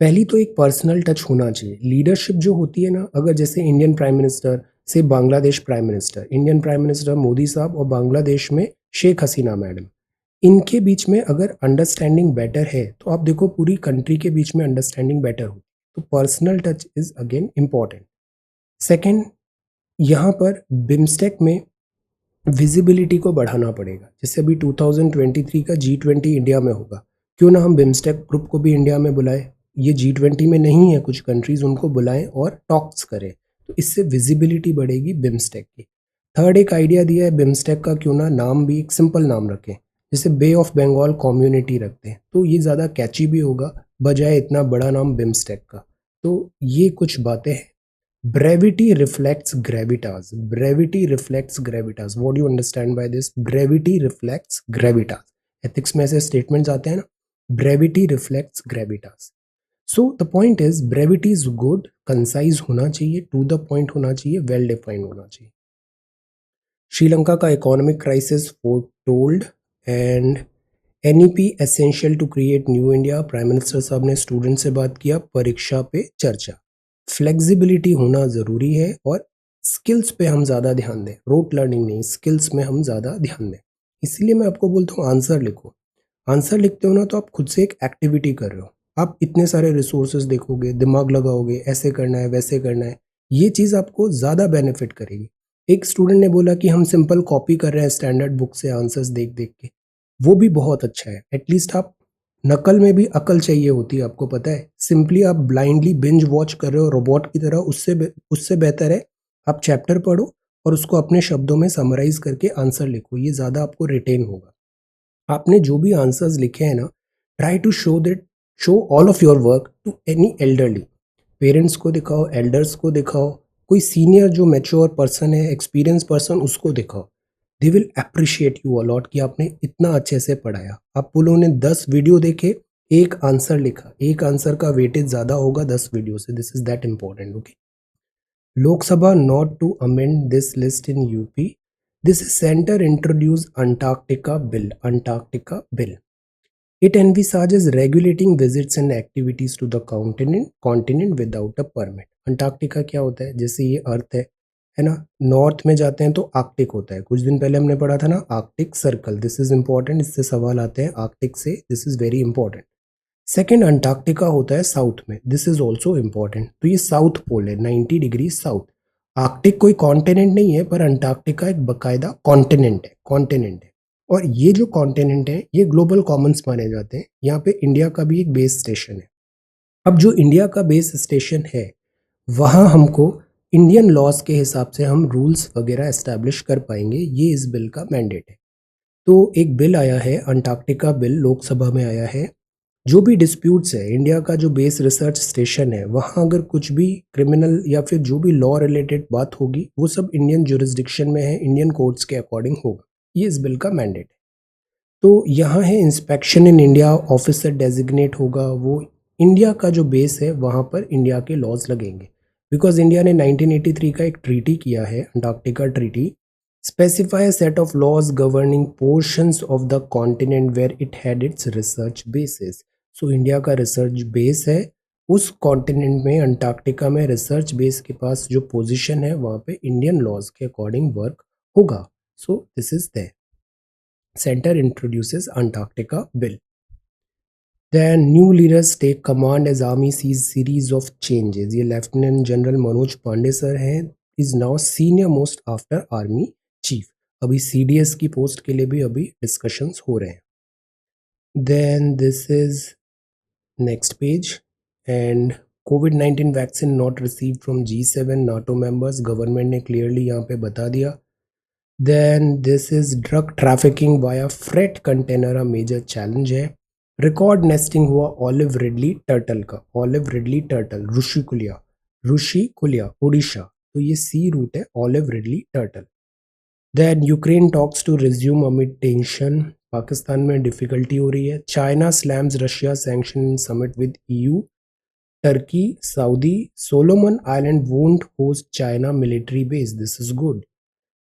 पहली तो एक पर्सनल टच होना चाहिए। लीडरशिप जो होती है ना, अगर जैसे इंडियन प्राइम मिनिस्टर से Bangladesh prime minister, Indian prime minister Modi साहब और बांग्लादेश में शेख हसीना मैडम, इनके बीच में अगर अंडरस्टैंडिंग बेटर है, तो आप देखो पूरी कंट्री के बीच में अंडरस्टैंडिंग बेटर हो। तो personal touch is again important. Second, यहाँ पर बिम्स्टेक में विजिबिलिटी को बढ़ाना पड़ेगा। जैसे अभी 2023 का G20 इंडिया में होगा, क्यों ना हम बिम्स्टेक ग्रुप को भी इंडिया में बुलाएं। ये G20 में नहीं है कुछ कंट्रीज, उनको बुलाएं और टॉक्स करें, तो इससे विजिबिलिटी बढ़ेगी बिम्स्टेक की। थर्ड एक आइडिया दिया है बिम्स्टेक का, क्यों ना नाम भी एक सिंपल नाम रखें, जैसे बे ऑफ बंगाल कम्युनिटी रखते हैं, तो ये ज़्यादा कैची भी होगा बजाय इतना बड़ा नाम बिम्स्टेक का। तो ये कुछ बातें हैं। Brevity reflects gravitas. Brevity reflects gravitas. What do you understand by this? Brevity reflects gravitas. Ethics में ऐसे statements आते हैं ना, brevity reflects gravitas. So the point is brevity is good, concise होना चाहिए, to the point होना चाहिए, well defined होना चाहिए। श्रीलंका का economic crisis foretold and NEP essential to create new India. Prime minister साहब ने स्टूडेंट से बात किया, परीक्षा पे चर्चा। फ्लेक्सिबिलिटी होना ज़रूरी है और स्किल्स पे हम ज़्यादा ध्यान दें, रोट लर्निंग नहीं, स्किल्स में हम ज़्यादा ध्यान दें। इसलिए मैं आपको बोलता हूँ आंसर लिखो। आंसर लिखते हो ना तो आप खुद से एक एक्टिविटी कर रहे हो, आप इतने सारे रिसोर्सेज देखोगे, दिमाग लगाओगे, ऐसे करना है वैसे करना है, ये चीज़ आपको ज़्यादा बेनिफिट करेगी। एक स्टूडेंट ने बोला कि हम सिंपल कॉपी कर रहे हैं स्टैंडर्ड बुक से आंसर्स देख देख के, वो भी बहुत अच्छा है। एटलीस्ट आप, नकल में भी अकल चाहिए होती है, आपको पता है। सिंपली आप ब्लाइंडली बिंज वॉच कर रहे हो रोबोट की तरह, उससे बेहतर है आप चैप्टर पढ़ो और उसको अपने शब्दों में समराइज करके आंसर लिखो, ये ज़्यादा आपको रिटेन होगा। आपने जो भी आंसर्स लिखे हैं ना, try to show all of your work to any elderly. Parents को दिखाओ, एल्डर्स को दिखाओ, कोई सीनियर जो मैच्योर पर्सन है, एक्सपीरियंस पर्सन, उसको दिखाओ। They will appreciate you a lot कि आपने इतना अच्छे से पढ़ाया। आप बोलो उन्हें 10 वीडियो देखे, एक आंसर लिखा, एक आंसर का वेटेज ज़्यादा होगा 10 वीडियो से। This is that important. Okay, Lok Sabha not to amend this list in UP. This center introduced Antarctica Bill. Antarctica Bill. It envisages regulating visits and activities to the continent without a permit. Antarctica क्या होता है? जैसे ये अर्थ है ना, नॉर्थ में जाते हैं तो आर्कटिक होता है। कुछ दिन पहले हमने पढ़ा था ना Arctic circle. This is important, इससे सवाल आते हैं आर्कटिक से। This is very important. Second, Antarctica होता है साउथ में। This is also important. तो ये साउथ पोल है, 90 डिग्री साउथ। आर्कटिक कोई कॉन्टिनेंट नहीं है, पर अंटार्कटिका एक बकायदा कॉन्टिनेंट है, कॉन्टिनेंट है। और ये जो कॉन्टिनेंट है ये ग्लोबल कॉमन्स माने जाते हैं। यहाँ पे इंडिया का भी एक बेस स्टेशन है। अब जो इंडिया का बेस स्टेशन है वहाँ हमको इंडियन लॉज के हिसाब से हम रूल्स वगैरह एस्टैब्लिश कर पाएंगे। ये इस बिल का मैंडेट है। तो एक बिल आया है, अंटार्कटिका बिल, लोकसभा में आया है। जो भी डिस्प्यूट्स है, इंडिया का जो बेस रिसर्च स्टेशन है वहाँ अगर कुछ भी क्रिमिनल या फिर जो भी लॉ रिलेटेड बात होगी वो सब इंडियन जुरिस्डिक्शन में है, इंडियन कोर्ट्स के अकॉर्डिंग होगा। ये इस बिल का मैंडेट है। तो यहाँ है inspection in India, officer designate होगा, वो इंडिया का जो बेस है वहाँ पर इंडिया के लॉज लगेंगे। बिकॉज इंडिया ने 1983 का एक ट्रीटी किया है, Antarctica treaty, specify a set of laws governing portions of the continent where it had its research bases. So India का रिसर्च बेस है उस कॉन्टिनेंट में, अंटार्कटिका में रिसर्च बेस के पास जो पोजीशन है वहाँ पे इंडियन लॉज के अकॉर्डिंग वर्क होगा। सो this is the centre introduces Antarctica bill. Then new leaders take command as army sees series of changes. ये lieutenant general Manoj Pande sir हैं, is now senior most after army chief. अभी CDS की पोस्ट के लिए भी अभी डिस्कशंस हो रहे हैं। Then this is next page. And कोविड-19 vaccine not receive from G7 NATO members, government ने क्लियरली यहाँ पे बता दिया। Then this is drug trafficking via freight container a major challenge है। रिकॉर्ड नेस्टिंग हुआ ऑलिव रिडली टर्टल का, olive ridley turtle, Rushikulya, Rushikulya Orissa. तो ये सी रूट है olive ridley turtle. Then Ukraine talks to resume amid tension, Pakistan में डिफिकल्टी हो रही है। China slams Russia sanction summit with EU। Turkey, Saudi, Solomon island won't host China military base. This is good.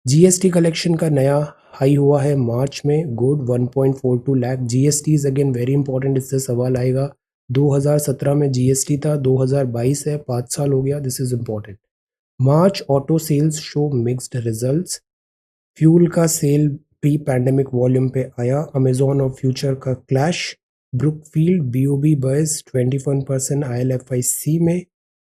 GST collection का नया हाई हुआ है मार्च में, good, 1.42 lakh. GST is again very important, इससे सवाल आएगा। 2017 में GST था, 2022 है, 5 साल हो गया। This is important. March auto sales show mixed results. Fuel का सेल प्री पैंडेमिक वॉल्यूम पे आया। अमेजॉन और फ्यूचर का clash. Brookfield BOB buys 21% ILFIC में।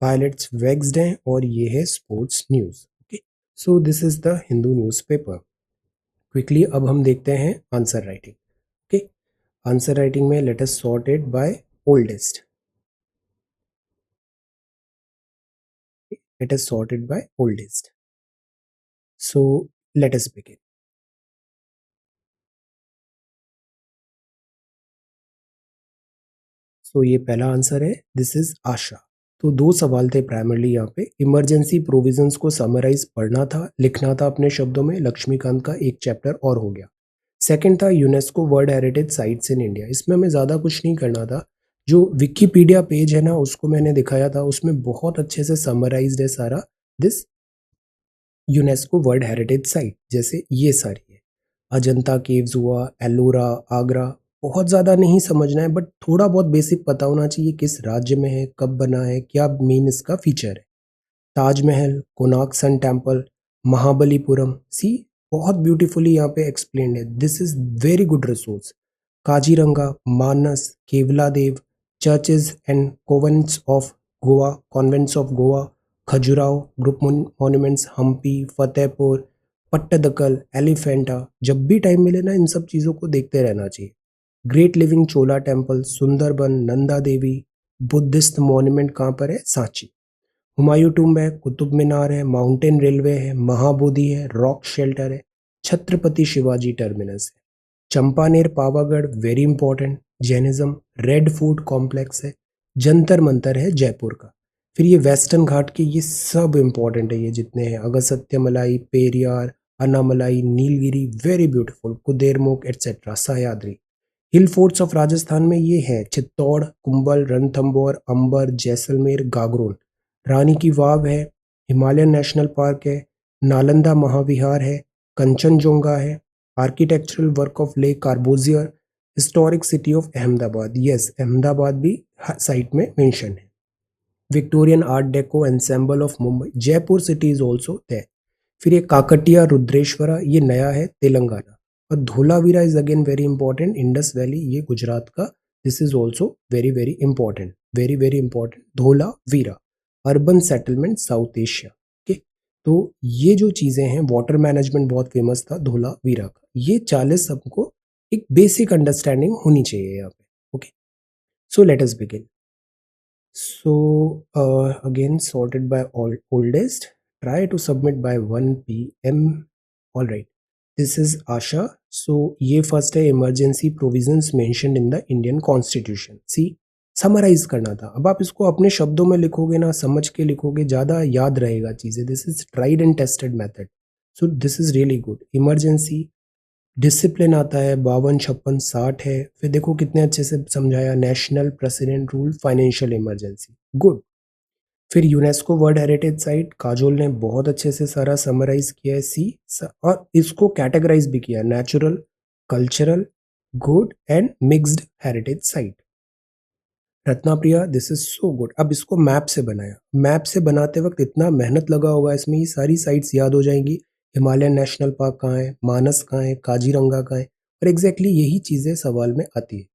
पायलट्स वेक्स्ड हैं। और ये है sports news. Okay, so this is the Hindu newspaper. Quickly अब हम देखते हैं answer writing. Okay, answer writing में let us sort it by oldest. Let us sort it by oldest. So let us begin. सो ये पहला आंसर है, दिस इज आशा। तो 2 सवाल थे प्राइमरली यहाँ पे। इमरजेंसी प्रोविजंस को समराइज पढ़ना था, लिखना था अपने शब्दों में। लक्ष्मीकांत का एक चैप्टर और हो गया। सेकंड था UNESCO world heritage sites in India. इसमें हमें ज़्यादा कुछ नहीं करना था। जो विकिपीडिया पेज है ना उसको मैंने दिखाया था, उसमें बहुत अच्छे से समराइज्ड है सारा this UNESCO world heritage site. जैसे ये सारी है, अजंता केव्स हुआ, एलोरा, आगरा। बहुत ज़्यादा नहीं समझना है, बट थोड़ा बहुत बेसिक पता होना चाहिए किस राज्य में है, कब बना है, क्या मेन इसका फीचर है। Taj Mahal, Konark sun temple, Mahabalipuram, see बहुत ब्यूटीफुली यहाँ पे एक्सप्लेन्ड है। This is very good resource. Kaziranga, Manas, Keoladeo, churches and convents of Goa, Khajuraho, group monuments, Hampi, Fatehpur, Pattadakal, Elephanta. जब भी टाइम मिले ना इन सब चीज़ों को देखते रहना चाहिए। ग्रेट लिविंग चोला temple, Sundarban, Nanda Devi. Buddhist monument कहाँ पर है? सांची। हुमायूं टूम्ब है, कुतुब मीनार है, माउंटेन रेलवे है, महाबोधि है, रॉक शेल्टर है, छत्रपति शिवाजी टर्मिनस है। Champaner Pavagadh very important, Jainism. Red fort complex है, जंतर मंतर है जयपुर का। फिर ये वेस्टर्न घाट के ये सब इंपॉर्टेंट है, ये जितने हैं, Agasthyamalai, Periyar, Annamalai, Nilgiri very beautiful, Kudremukh etcetera, Sahyadri. Hill forts of Rajasthan में ये है चित्तौड़, कुंभल, रणथंभौर, अंबर, जैसलमेर, गागरोन। रानी की वाव है, हिमालयन नेशनल पार्क है, नालंदा महाविहार है, कंचनजोंगा है, architectural work of le Corbusier, historic city of Ahmedabad, yes Ahmedabad भी साइट में मेंशन है। Victorian art deco ensemble of Mumbai, Jaipur city is also there. फिर ये काकटिया रुद्रेश्वरा, ये नया है तेलंगाना। और Dholavira is again very important, Indus valley, ये गुजरात का, this is also very very important, very very important. Dholavira urban settlement south Asia के। तो ये जो चीज़ें हैं, वाटर मैनेजमेंट बहुत फेमस था धोलावीरा का। ये 40 सबको एक बेसिक अंडरस्टैंडिंग होनी चाहिए यहाँ पे। Okay, so let us begin. So again sorted by oldest. Try to submit by 1 p.m. All right. This is Asha. So ये first है emergency provisions mentioned in the Indian Constitution. See, summarise करना था। अब आप इसको अपने शब्दों में लिखोगे ना, समझ के लिखोगे, ज़्यादा याद रहेगा चीज़ें। This is tried and tested method, so this is really good. Emergency discipline आता है, 52, 56, 60 है। फिर देखो कितने अच्छे से समझाया, national president rule, financial emergency, good. फिर UNESCO world heritage site, Kajol ने बहुत अच्छे से सारा समराइज किया है। सी और इसको कैटेगराइज भी किया, natural, cultural, good and mixed heritage site. Ratnapriya, this is so good. अब इसको मैप से बनाया, मैप से बनाते वक्त इतना मेहनत लगा होगा इसमें, ये सारी साइट्स याद हो जाएंगी। हिमालयन नेशनल पार्क कहाँ है, मानस कहाँ है, काजीरंगा कहाँ है, और एग्जैक्टली यही चीज़ें सवाल में आती है।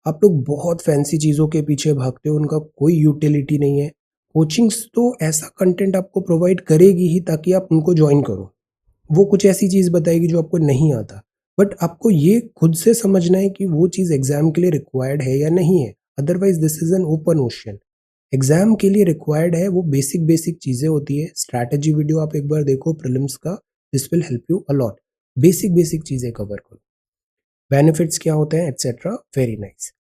आप लोग बहुत फैंसी चीज़ों के पीछे भागते हो, उनका कोई यूटिलिटी नहीं है। कोचिंग्स तो ऐसा कंटेंट आपको प्रोवाइड करेगी ही ताकि आप उनको ज्वाइन करो। वो कुछ ऐसी चीज़ बताएगी जो आपको नहीं आता, बट आपको ये खुद से समझना है कि वो चीज़ एग्जाम के लिए रिक्वायर्ड है या नहीं है। Otherwise this is an open ocean. Exam के लिए रिक्वायर्ड है वो बेसिक बेसिक चीज़ें होती है। स्ट्रैटेजी वीडियो आप एक बार देखो प्रीलिम्स का, this will help you a lot. Basic basic चीज़ें कवर करो, बेनिफिट्स क्या होते हैं etcetera, very nice.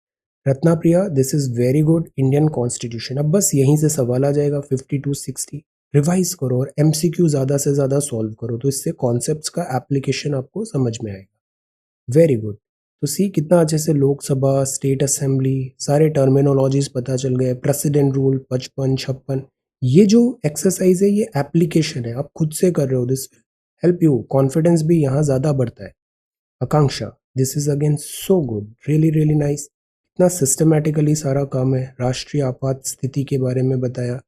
Ratnapriya, this is very good. Indian constitution, अब बस यहीं से सवाल आ जाएगा 50 to 60। रिवाइज करो और एमसीक्यू ज़्यादा से ज़्यादा सॉल्व करो, तो इससे कॉन्सेप्ट्स का एप्लीकेशन आपको समझ में आएगा। Very good. तो सी कितना अच्छे से लोकसभा, स्टेट असेंबली, सारे टर्मिनोलॉजीज पता चल गए। प्रेसिडेंट रूल 55, 56, ये जो एक्सरसाइज है ये एप्लीकेशन है, आप खुद से कर रहे हो, दिस हेल्प यू, कॉन्फिडेंस भी यहाँ ज़्यादा बढ़ता है। Akanksha, this is again so good, really really nice. इतना सिस्टमेटिकली सारा काम है। राष्ट्रीय आपात स्थिति के बारे में बताया,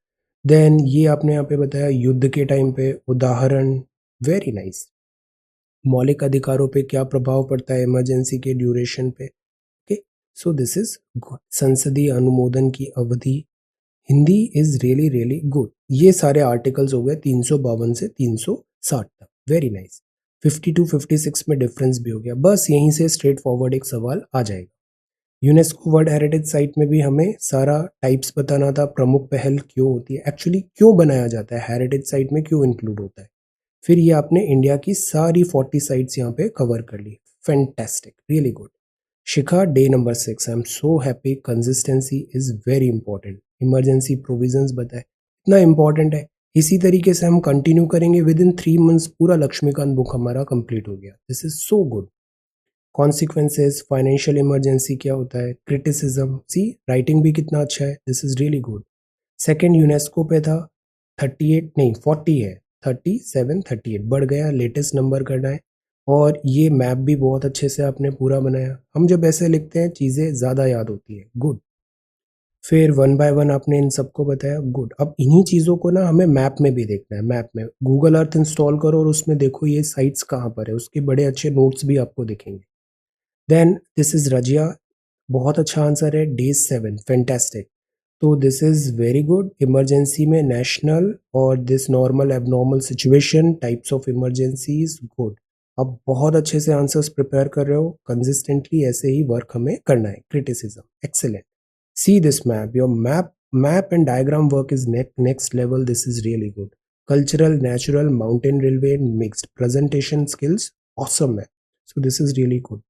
देन ये आपने यहाँ पे बताया युद्ध के टाइम पे उदाहरण, वेरी नाइस। मौलिक अधिकारों पे क्या प्रभाव पड़ता है इमरजेंसी के ड्यूरेशन पे, okay, so this is good. संसदीय अनुमोदन की अवधि, Hindi is really really good. ये सारे आर्टिकल्स हो गए 352 से 360 तक, वेरी नाइस। 50 to 56 में डिफरेंस भी हो गया, बस यहीं से स्ट्रेट फॉरवर्ड एक सवाल आ जाएगा। यूनेस्को वर्ल्ड हेरिटेज साइट में भी हमें सारा टाइप्स बताना था, प्रमुख पहल क्यों होती है, एक्चुअली क्यों बनाया जाता है, हेरिटेज साइट में क्यों इंक्लूड होता है। फिर ये आपने इंडिया की सारी 40 साइट्स यहाँ पे कवर कर ली, fantastic, really good. Shikha, day number 6, I am so happy. Consistency is very important. Emergency provisions बताए, इतना इंपॉर्टेंट है। इसी तरीके से हम कंटिन्यू करेंगे, विद इन 3 मंथ्स पूरा लक्ष्मीकांत बुक हमारा कंप्लीट हो गया, this is so good. Consequences, financial emergency क्या होता है, क्रिटिसिज्म, सी राइटिंग भी कितना अच्छा है, this is really good. Second UNESCO पे था 38 नहीं 40 है, 37, 38 बढ़ गया, लेटेस्ट नंबर करना है। और ये मैप भी बहुत अच्छे से आपने पूरा बनाया। हम जब ऐसे लिखते हैं चीज़ें ज़्यादा याद होती है, गुड। फिर वन बाय वन आपने इन सबको बताया, गुड। अब इन्हीं चीज़ों को ना हमें मैप में भी देखना है। मैप में गूगल अर्थ इंस्टॉल करो और उसमें देखो ये साइट्स कहाँ पर है, उसके बड़े अच्छे नोट्स भी आपको दिखेंगे। देन दिस इज रजिया, बहुत अच्छा आंसर है, डे 7, फैंटेस्टिक। तो this is very good. Emergency में नेशनल और this normal abnormal situation, types of emergencies, good. अब बहुत अच्छे से आंसर्स प्रिपेयर कर रहे हो, कंसिस्टेंटली ऐसे ही वर्क हमें करना है। Criticism, excellent. See this map, your map and diagram work is next level, this is really good. Cultural, natural, mountain, railway, mixed, presentation skills, awesome है। So this is really good.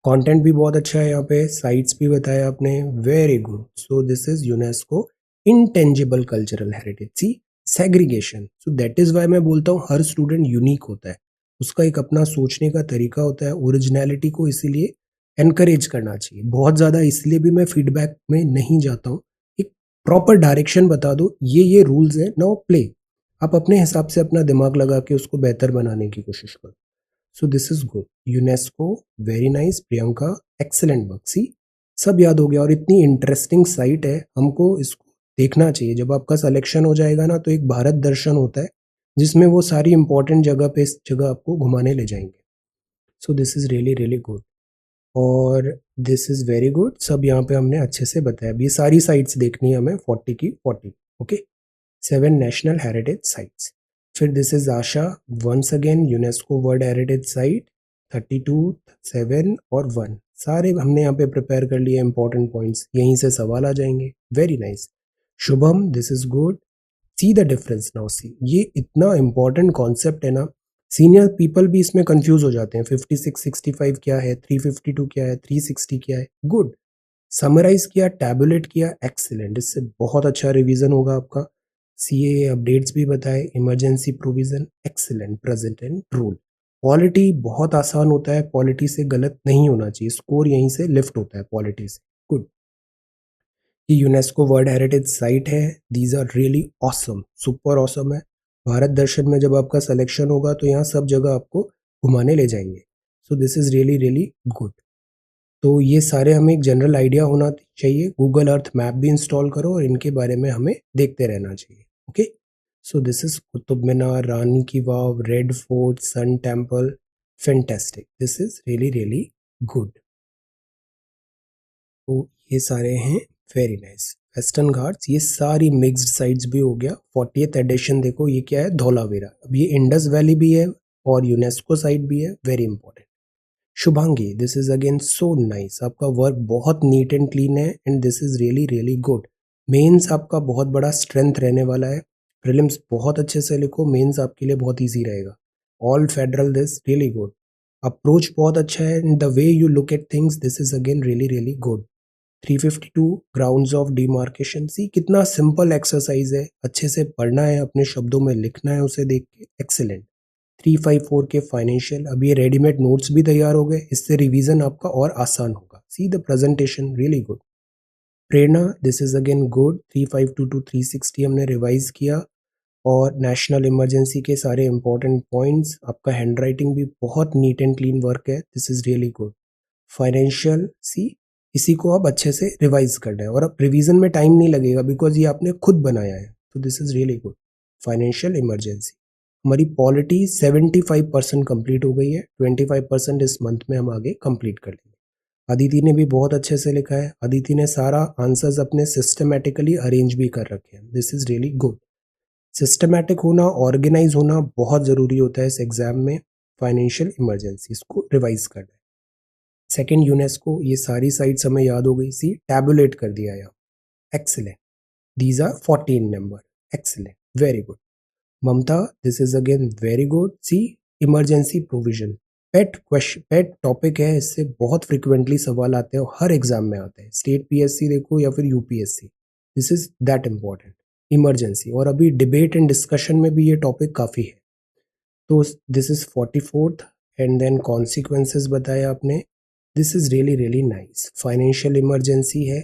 Content भी बहुत अच्छा है, यहाँ पे साइट्स भी बताया आपने, very good. So this is UNESCO intangible cultural heritage. See segregation, so that is why मैं बोलता हूँ हर स्टूडेंट यूनिक होता है, उसका एक अपना सोचने का तरीका होता है, ओरिजिनलिटी को इसीलिए एनकरेज करना चाहिए। बहुत ज़्यादा इसलिए भी मैं फीडबैक में नहीं जाता हूँ, एक प्रॉपर डायरेक्शन बता दो, ये रूल्स हैं, नाउ प्ले। आप अपने हिसाब से अपना दिमाग लगा के उसको बेहतर बनाने की कोशिश करो। So this is good, UNESCO, very nice Priyanka, excellent work. See, सब याद हो गया और इतनी इंटरेस्टिंग साइट है, हमको इसको देखना चाहिए। जब आपका सिलेक्शन हो जाएगा ना, तो एक भारत दर्शन होता है जिसमें वो सारी इंपॉर्टेंट जगह पे इस जगह आपको घुमाने ले जाएंगे। So this is really really good और दिस इज वेरी गुड। सब यहाँ पे हमने अच्छे से बताया। अब ये सारी साइट्स देखनी है हमें 40 की 40। Okay, 7 national heritage sites. फिर this is Asha, once again UNESCO world heritage site, 32, 7 और 1 सारे हमने यहाँ पे प्रिपेयर कर लिए इंपॉर्टेंट पॉइंट्स, यहीं से सवाल आ जाएंगे। Very nice. Shubham, this is good. See the difference now. See, ये इतना इंपॉर्टेंट कॉन्सेप्ट है ना, सीनियर पीपल भी इसमें कंफ्यूज हो जाते हैं। 56 65 क्या है, 352 क्या है, 360 क्या है। गुड, समराइज किया, टैबुलेट किया, एक्सीलेंट। इससे बहुत अच्छा रिवीजन होगा आपका। सीए अपडेट्स भी बताए, emergency provision, excellent, present and rule. Polity बहुत आसान होता है, पॉलिटी से गलत नहीं होना चाहिए, स्कोर यहीं से लिफ्ट होता है पॉलिटी से। गुड। ये यूनेस्को वर्ल्ड हेरिटेज साइट है, these are really awesome, super awesome है। भारत दर्शन में जब आपका सिलेक्शन होगा तो यहाँ सब जगह आपको घुमाने ले जाएंगे। So this is really really good. तो ये सारे हमें एक जनरल आइडिया होना चाहिए। गूगल अर्थ मैप भी इंस्टॉल करो और इनके बारे में हमें देखते रहना चाहिए। Okay, so this is Qutub Minar, Rani ki Vav, red fort, sun temple, fantastic, this is really really good. तो ये सारे हैं वेरी नाइस। वेस्टर्न घाट्स, ये सारी मिक्स्ड साइट्स भी हो गया। 40th एडिशन देखो, ये क्या है, धौलावीरा। अब ये इंडस वैली भी है और यूनेस्को साइट भी है, very important. Shubhangi, this is again so nice, आपका वर्क बहुत नीट एंड क्लीन है and this is really really good. Mains आपका बहुत बड़ा स्ट्रेंथ रहने वाला है। प्रीलिम्स बहुत अच्छे से लिखो, मेंस आपके लिए बहुत इजी रहेगा। All federal, this really good. Approach बहुत अच्छा है and the way you look at things, this is again really really good. 352 grounds of demarcation, see कितना सिंपल एक्सरसाइज है, अच्छे से पढ़ना है, अपने शब्दों में लिखना है उसे देख के, एक्सेलेंट। 354 के फाइनेंशियल, अब ये रेडीमेड नोट्स भी तैयार हो गए, इससे रिवीजन आपका और आसान होगा। See the presentation, really good. Prerna, this is again good. 352 to 360 हमने रिवाइज किया और नेशनल इमरजेंसी के सारे इंपॉर्टेंट पॉइंट्स, आपका हैंड राइटिंग भी बहुत नीट एंड क्लीन वर्क है, this is really good. Financial, see इसी को अब अच्छे से रिवाइज करना है और अब रिवीजन में टाइम नहीं लगेगा बिकॉज ये आपने खुद बनाया है, तो this is really good. Financial emergency, हमारी पॉलिटी 75% कंप्लीट हो गई है, 25% इस मंथ में हम आगे कंप्लीट कर लेंगे। अदिति ने भी बहुत अच्छे से लिखा है, अदिति ने सारा आंसर्स अपने सिस्टमेटिकली अरेंज भी कर रखे हैं, this is really good. Systematic होना, ऑर्गेनाइज होना बहुत ज़रूरी होता है इस एग्जाम में। फाइनेंशियल इमरजेंसी, इसको रिवाइज करना है। सेकेंड यूनेस्को, ये सारी साइट्स हमें याद हो गई। सी, टैबुलेट कर दिया यहाँ, excellent. These are 14 number, excellent, very good. Mamata, this is again very good. See, emergency provision, pet question, pet topic है, इससे बहुत फ्रिक्वेंटली सवाल आते हैं और हर एग्जाम में आते हैं, स्टेट पीएससी देखो या फिर UPSC, this is that important. Emergency, और अभी डिबेट एंड डिस्कशन में भी ये टॉपिक काफ़ी है। तो this is 44th and then consequences बताया आपने, this is really really nice. Financial emergency है।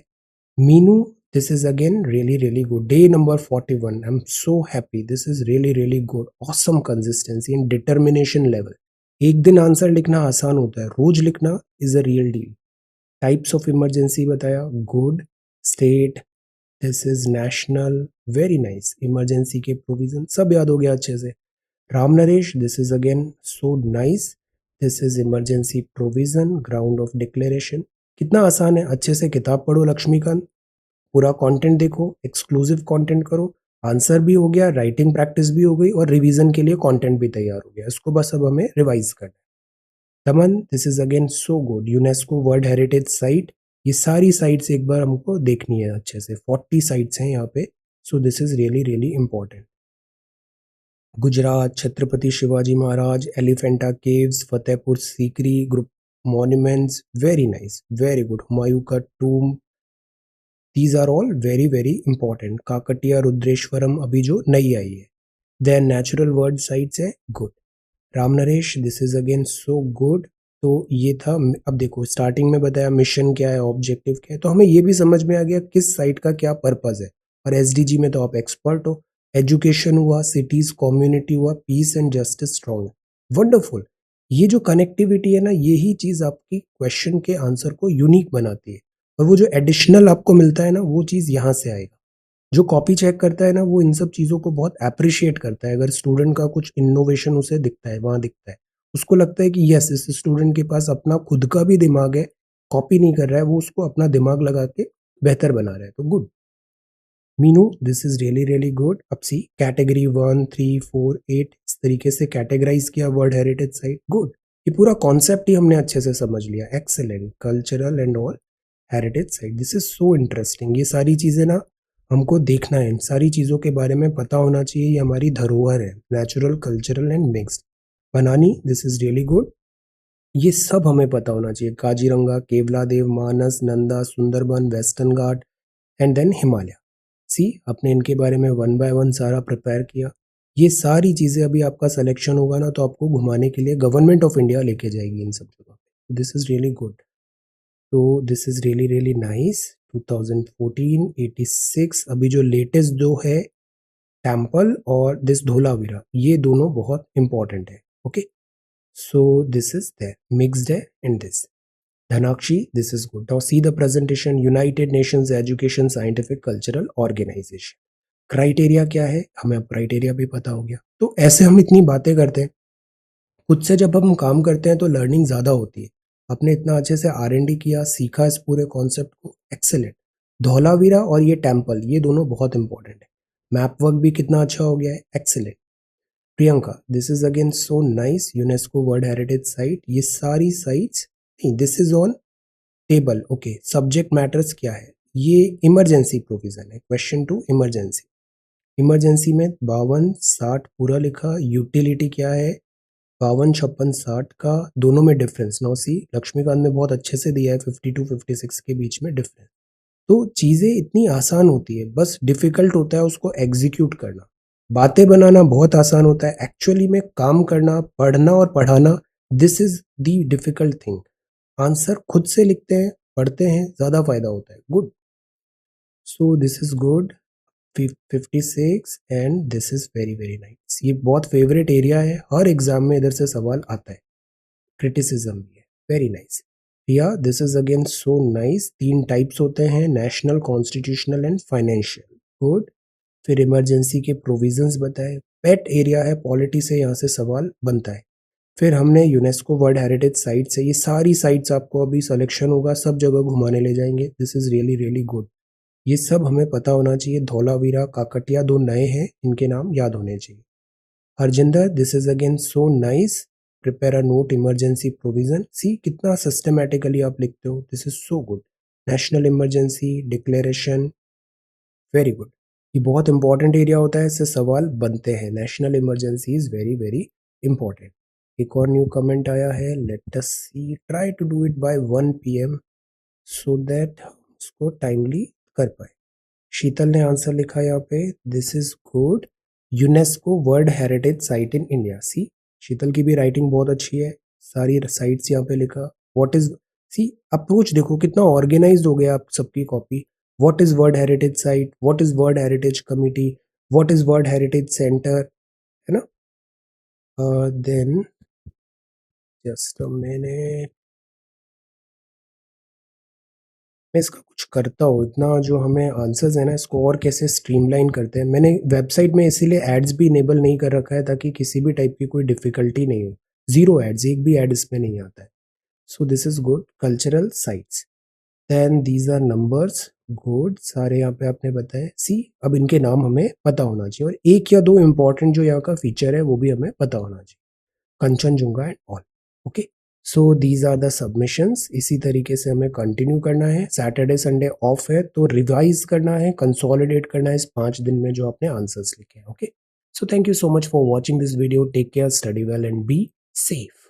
Meenu, this is again really really good. Day number 41, I am so happy, this is really really good, awesome consistency and determination level. एक दिन आंसर लिखना आसान होता है, रोज लिखना is a real deal. Types of emergency बताया, good. State, this is national, very nice. Emergency के प्रोविजन सब याद हो गया अच्छे से। Ram Naresh, this is again so nice. This is emergency provision, ground of declaration. कितना आसान है, अच्छे से किताब पढ़ो लक्ष्मीकांत, पूरा कंटेंट देखो, एक्सक्लूसिव कंटेंट करो, आंसर भी हो गया, राइटिंग प्रैक्टिस भी हो गई और रिवीजन के लिए कंटेंट भी तैयार हो गया, इसको बस अब हमें रिवाइज करना है। दमन, this is again so good. UNESCO world heritage site, ये सारी साइट्स एक बार हमको देखनी है अच्छे से, 40 साइट्स हैं यहाँ पे, so this is really really important. Gujarat, Chhatrapati Shivaji Maharaj, Elephanta caves, Fatehpur Sikri group monuments, very nice, very good. Humayun का tomb, these are all very very important. Kakatiya Rudreshwaram अभी जो नई आई है। देन नेचुरल वर्ड साइट्स है good. Ram Naresh this is again so good. तो ये था। अब देखो स्टार्टिंग में बताया मिशन क्या है, ऑब्जेक्टिव क्या है, तो हमें ये भी समझ में आ गया किस साइट का क्या पर्पज है। और एसडीजी में तो आप एक्सपर्ट हो। एजुकेशन हुआ, सिटीज कम्युनिटी हुआ, peace and justice strong. Wonderful. ये जो कनेक्टिविटी है ना, यही चीज आपकी क्वेश्चन के आंसर को यूनिक बनाती है। और वो जो एडिशनल आपको मिलता है ना, वो चीज यहाँ से आएगा। जो कॉपी चेक करता है ना, वो इन सब चीज़ों को बहुत एप्रिशिएट करता है। अगर स्टूडेंट का कुछ इनोवेशन उसे दिखता है, वहाँ दिखता है, उसको लगता है कि यस, इस स्टूडेंट के पास अपना खुद का भी दिमाग है, कॉपी नहीं कर रहा है, वो उसको अपना दिमाग लगा के बेहतर बना रहा है। तो good Meenu, this is really really good. अब सी कैटेगरी 1, 3, 4, 8 इस तरीके से कैटेगराइज किया वर्ल्ड हेरिटेज साइट। गुड। ये पूरा कॉन्सेप्ट ही हमने अच्छे से समझ लिया। Excellent. Cultural and all heritage site, this is so interesting. ये सारी चीज़ें ना हमको देखना है, इन सारी चीज़ों के बारे में पता होना चाहिए। ये हमारी धरोहर है, natural, cultural and mixed. Banani, this is really good. ये सब हमें पता होना चाहिए। Kaziranga, Keoladeo, Manas, Nanda, Sundarban, western ghat and then Himalaya. See आपने इनके बारे में वन बाय वन सारा प्रिपेयर किया। ये सारी चीज़ें अभी आपका सिलेक्शन होगा ना, तो आपको घुमाने के लिए गवर्नमेंट ऑफ इंडिया लेके जाएगी इन सब जगह पे। This is really good. तो this is really really nice. 2014, 86 अभी जो लेटेस्ट दो है, टेम्पल और दिस धोलावीरा, ये दोनों बहुत इंपॉर्टेंट है। Okay, so this is there mixed है in this. Dhanakshi, this is good. Now see the presentation. United Nations education scientific cultural organisation. Criteria क्या है, हमें अब क्राइटेरिया भी पता हो गया। तो ऐसे हम इतनी बातें करते हैं, खुद से जब हम काम करते हैं तो लर्निंग ज़्यादा होती है। आपने इतना अच्छे से R&D किया, सीखा इस पूरे कॉन्सेप्ट को, एक्सेलेंट। धौलावीरा और ये टेम्पल, ये दोनों बहुत इंपॉर्टेंट है। मैप वर्क भी कितना अच्छा हो गया है, excellent. Priyanka, this is again so nice. UNESCO world heritage site, ये सारी साइट्स नहीं, this is on table. Okay, subject matters क्या है, ये इमरजेंसी प्रोविजन है। Question to emergency. इमरजेंसी में 52, 60 पूरा लिखा। यूटिलिटी क्या है, 52, 56, 60 का दोनों में डिफरेंस। नो सी लक्ष्मीकांत ने बहुत अच्छे से दिया है 52, 56 के बीच में डिफरेंस। तो चीज़ें इतनी आसान होती है, बस डिफिकल्ट होता है उसको एग्जीक्यूट करना। बातें बनाना बहुत आसान होता है, एक्चुअली में काम करना, पढ़ना और पढ़ाना, this is the difficult thing. Answer खुद से लिखते हैं, पढ़ते हैं, ज़्यादा फायदा होता है। Good. So this is good. 56 and this is very very nice. ये बहुत फेवरेट एरिया है, हर एग्जाम में इधर से सवाल आता है। क्रिटिसिज्म भी है, वेरी नाइस। या this is again so nice. 3 types होते हैं, national, constitutional and financial. Good. फिर इमरजेंसी के प्रोविजंस बताए। पेट एरिया है, पॉलिटी से यहाँ से सवाल बनता है। फिर हमने यूनेस्को वर्ल्ड हेरिटेज साइट से, ये सारी साइट्स आपको अभी सिलेक्शन होगा, सब जगह घुमाने ले जाएंगे। This is really really good. ये सब हमें पता होना चाहिए। धौलावीरा, काकटिया दो नए हैं, इनके नाम याद होने चाहिए। Harjinder, this is again so nice. Prepare a note emergency provision. See कितना सिस्टमैटिकली आप लिखते हो, this is so good. National emergency declaration, very good. ये बहुत इंपॉर्टेंट एरिया होता है, इससे सवाल बनते हैं। National emergency is very very important. एक और न्यू कमेंट आया है, let us see. Try to do it by 1 PM so that उसको टाइमली कर पाए। शीतल ने आंसर लिखा यहाँ पे, this is good. UNESCO world heritage site in India. See Sheetal की भी राइटिंग बहुत अच्छी है, सारी साइट्स यहाँ पे लिखा। व्हाट इज, सी अप्रोच देखो कितना ऑर्गेनाइज्ड हो गया आप सबकी copy. What is world heritage site, what is world heritage committee, what is world heritage centre, है ना। देन जस्ट अ मिनट, मैं इसका कुछ करता हूँ। इतना जो हमें आंसर्स है ना, इसको और कैसे स्ट्रीमलाइन करते हैं। मैंने वेबसाइट में इसीलिए एड्स भी इनेबल नहीं कर रखा है, ताकि किसी भी टाइप की कोई डिफिकल्टी नहीं हो। जीरो एड्स, एक भी एड इसमें नहीं आता है। So this is good. Cultural sites, then these are numbers, good. सारे यहाँ पे आपने बताए। सी अब इनके नाम हमें पता होना चाहिए, और एक या दो इंपॉर्टेंट जो यहाँ का फीचर है वो भी हमें पता होना चाहिए। Kanchenjunga and all. Okay, so these are the submissions. इसी तरीके से हमें कंटिन्यू करना है। सैटरडे संडे ऑफ है, तो रिवाइज करना है, कंसोलिडेट करना है इस 5 दिन में जो आपने आंसर्स लिखे हैं। Okay, so thank you so much for watching this video. Take care, study well and be safe.